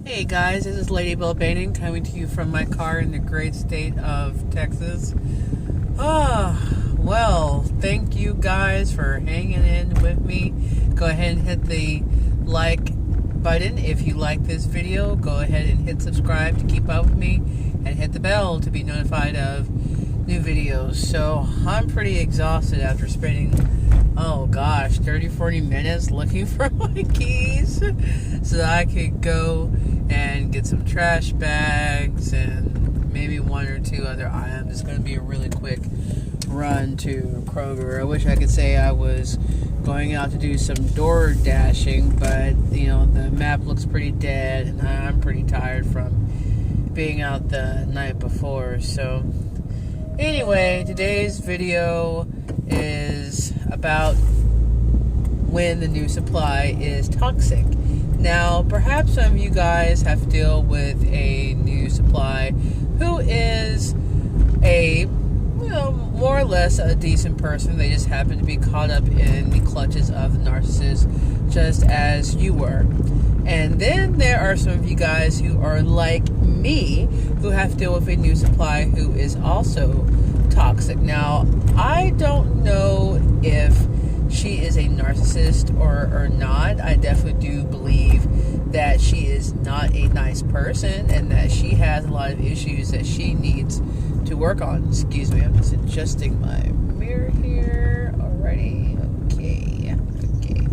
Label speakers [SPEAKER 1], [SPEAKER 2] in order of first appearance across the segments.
[SPEAKER 1] Hey guys, this is Lady Bill Baning coming to you from my car in the great state of Texas. Well, thank you guys for hanging in with me. Go ahead and hit the like button if you like this video. Go ahead and hit subscribe to keep up with me and hit the bell to be notified of new videos. So I'm pretty exhausted after spending 30-40 minutes looking for my keys so that I could go and get some trash bags and maybe one or two other items. It's going to be a really quick run to Kroger. I wish I could say I was going out to do some door dashing, but the map looks pretty dead and I'm pretty tired from being out the night before. So anyway, today's video is about when the new supply is toxic. Now, perhaps some of you guys have to deal with a new supply who is a, more or less a decent person. They just happen to be caught up in the clutches of the narcissist, just as you were. And then there are some of you guys who are like me, who have to deal with a new supply who is also toxic. Now, I don't know if she is a narcissist or not. I definitely do believe that she is not a nice person and that she has a lot of issues that she needs to work on. Excuse me, I'm just adjusting my mirror here. Alrighty, okay.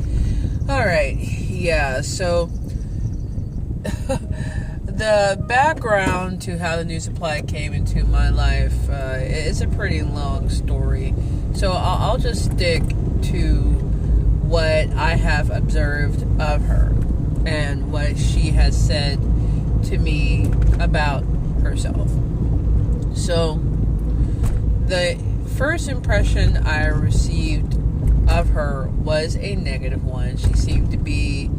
[SPEAKER 1] Alright, yeah, so the background to how the new supply came into my life is a pretty long story. So I'll just stick to what I have observed of her and what she has said to me about herself. So the first impression I received of her was a negative one. She seemed to be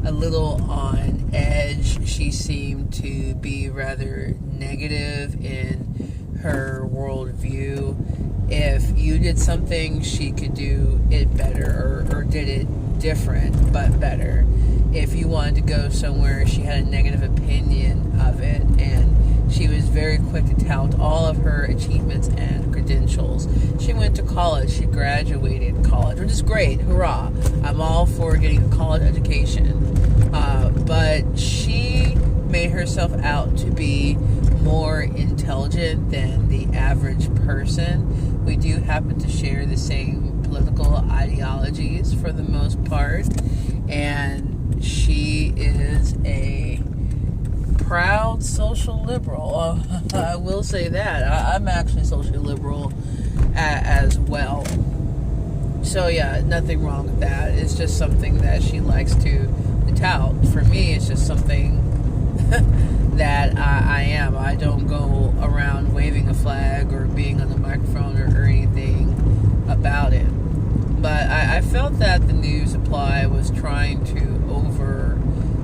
[SPEAKER 1] a little on edge. She seemed to be rather negative in her worldview. If you did something, she could do it better or did it different but better. If you wanted to go somewhere, she had a negative opinion of it, and she was very quick to tout all of her achievements and credentials. She went to college. She graduated college, which is great. Hurrah. I'm all for getting a college education. But she made herself out to be more intelligent than the average person. We do happen to share the same political ideologies for the most part, and she is a proud social liberal. I will say that. I'm actually socially liberal as well. So yeah, nothing wrong with that. It's just something that she likes to tout. For me, it's just something that I am. I don't go around waving a flag or being on the microphone or anything about it. But I felt that the new supply was trying to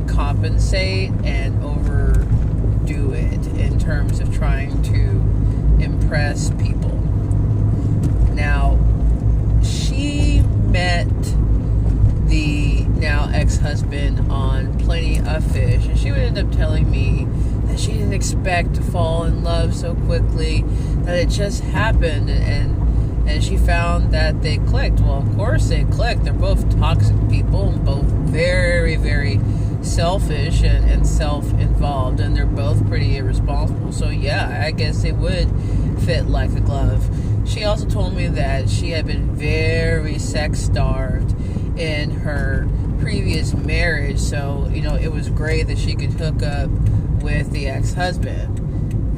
[SPEAKER 1] overcompensate and overdo it in terms of trying to impress people. Now, she met the now ex-husband on Plenty of Fish, and she would end up telling me that she didn't expect to fall in love so quickly, that it just happened, and she found that they clicked. Well, of course they clicked. They're both toxic people and both very, very selfish and self-involved, and they're both pretty irresponsible. So yeah, I guess it would fit like a glove. She also told me that she had been very sex-starved in her previous marriage, so it was great that she could hook up with the ex-husband.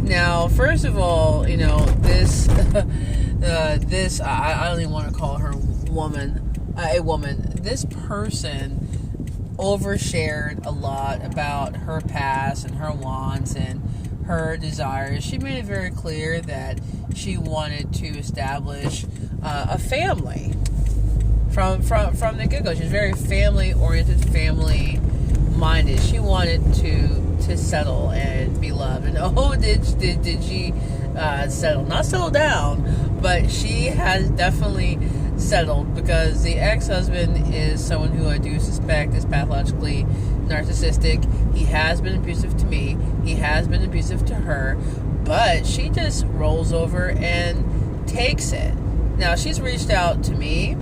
[SPEAKER 1] Now, first of all, this I don't even want to call her a woman. This person overshared a lot about her past and her wants and her desires. She made it very clear that she wanted to establish a family from the get-go. She was very family-oriented, family-minded. She wanted to settle and be loved. And did she settle? Not settle down, but she has definitely settled, because the ex-husband is someone who I do suspect is pathologically narcissistic. He has been abusive to me. He has been abusive to her. But she just rolls over and takes it. Now, she's reached out to me,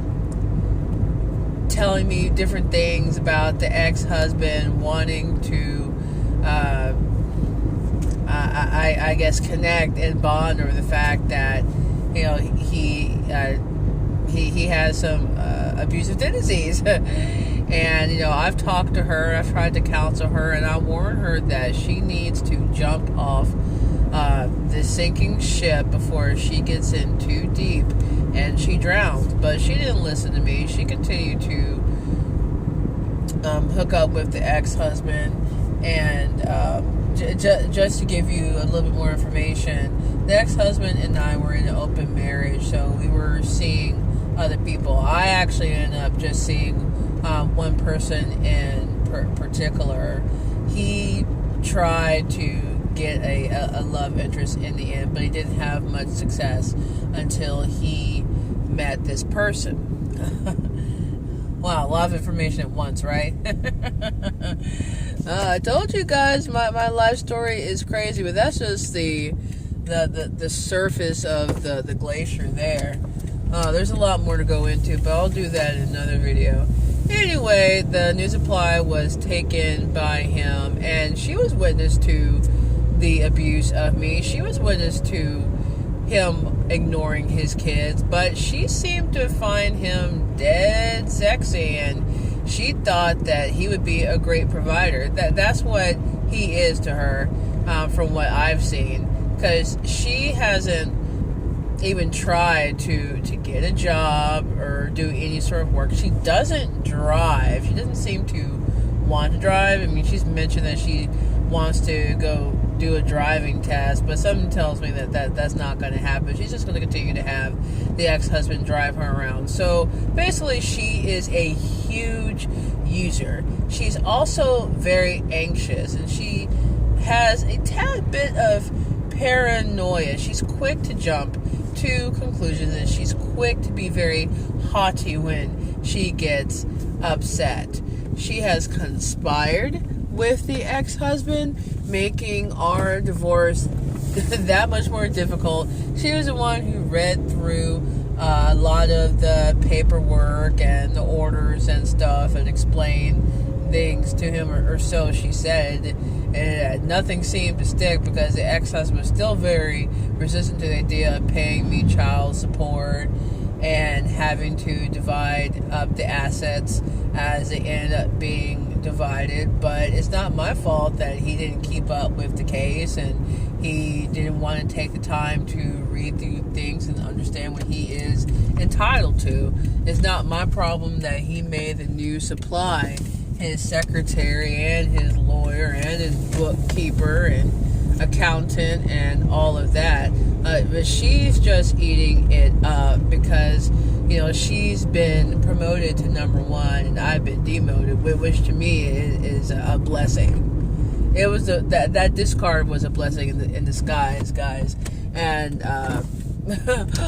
[SPEAKER 1] telling me different things about the ex-husband wanting to, I guess, connect and bond over the fact that, you know, he has some abusive tendencies. And, you know, I've talked to her, I've tried to counsel her, and I warned her that she needs to jump off the sinking ship before she gets in too deep and she drowns. But she didn't listen to me. She continued to hook up with the ex-husband. And just to give you a little bit more information, the ex-husband and I were in an open marriage, so we were seeing other people. I actually ended up just seeing one person in particular. He tried to get a love interest in the end, but he didn't have much success until he met this person. Wow, a lot of information at once, right? I told you guys my life story is crazy, but that's just the surface of the glacier there. There's a lot more to go into, but I'll do that in another video. Anyway, the new supply was taken by him, and she was witness to the abuse of me. She was witness to him ignoring his kids, but she seemed to find him dead sexy, and she thought that he would be a great provider. That's what he is to her, from what I've seen, because she hasn't even tried to get a job or do any sort of work. She doesn't drive. She doesn't seem to want to drive. I mean, she's mentioned that she wants to go do a driving test, but something tells me that's not going to happen. She's just going to continue to have the ex-husband drive her around. So basically, she is a huge user. She's also very anxious, and she has a tad bit of paranoia. She's quick to jump to conclusions, and she's quick to be very haughty when she gets upset. She has conspired with the ex-husband, making our divorce that much more difficult. She was the one who read through a lot of the paperwork and the orders and stuff and explained things to him, or so she said. And nothing seemed to stick because the ex-husband was still very resistant to the idea of paying me child support and having to divide up the assets as they ended up being divided. But it's not my fault that he didn't keep up with the case, and he didn't want to take the time to read through things and understand what he is entitled to. It's not my problem that he made the new supply his secretary and his lawyer and his bookkeeper and accountant and all of that. But she's just eating it up because, you know, she's been promoted to #1 and I've been demoted, which to me is a blessing. It was that discard was a blessing in disguise, guys. And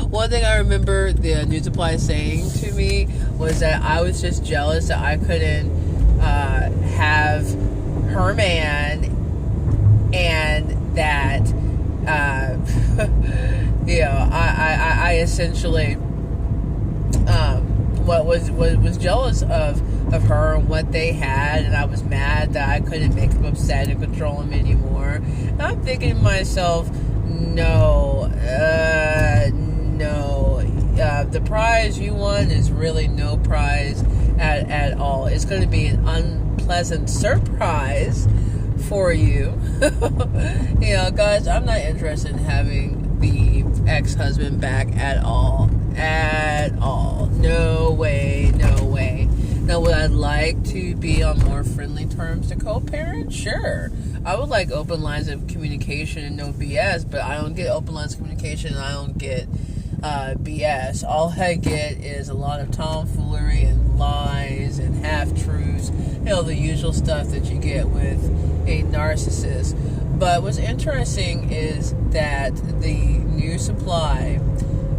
[SPEAKER 1] one thing I remember the new supply saying to me was that I was just jealous that I couldn't have her man, and that you know, I essentially was jealous of her and what they had, and I was mad that I couldn't make him upset and control him anymore. And I'm thinking to myself, no, the prize you won is really no prize at all. It's going to be an unpleasant surprise for you. You know, guys, I'm not interested in having the ex-husband back at all. No way. Now, would I like to be on more friendly terms to co-parent? Sure. I would like open lines of communication and no BS, but I don't get open lines of communication, and I don't get BS. All I get is a lot of tomfoolery and lies and half-truths, you know, the usual stuff that you get with a narcissist. But what's interesting is that the new supply,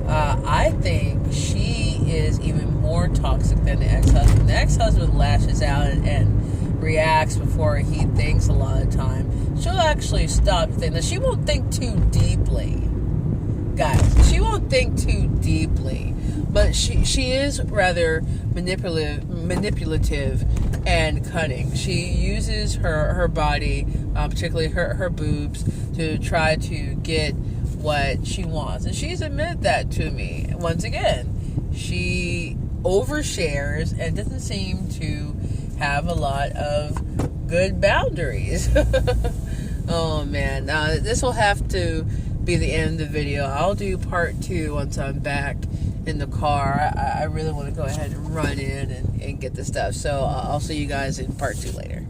[SPEAKER 1] I think she is even more toxic than the ex-husband. The ex-husband lashes out and reacts before he thinks a lot of the time. She'll actually stop to think. Now, she won't think too deeply, guys. She won't think too deeply, but she is rather manipulative and cunning. She uses her body, particularly her boobs, to try to get what she wants. And she's admitted that to me. Once again, she overshares and doesn't seem to have a lot of good boundaries. Oh man, this will have to be the end of the video. I'll do part 2 once I'm back in the car. I really want to go ahead and run in and get the stuff. So I'll see you guys in part 2 later.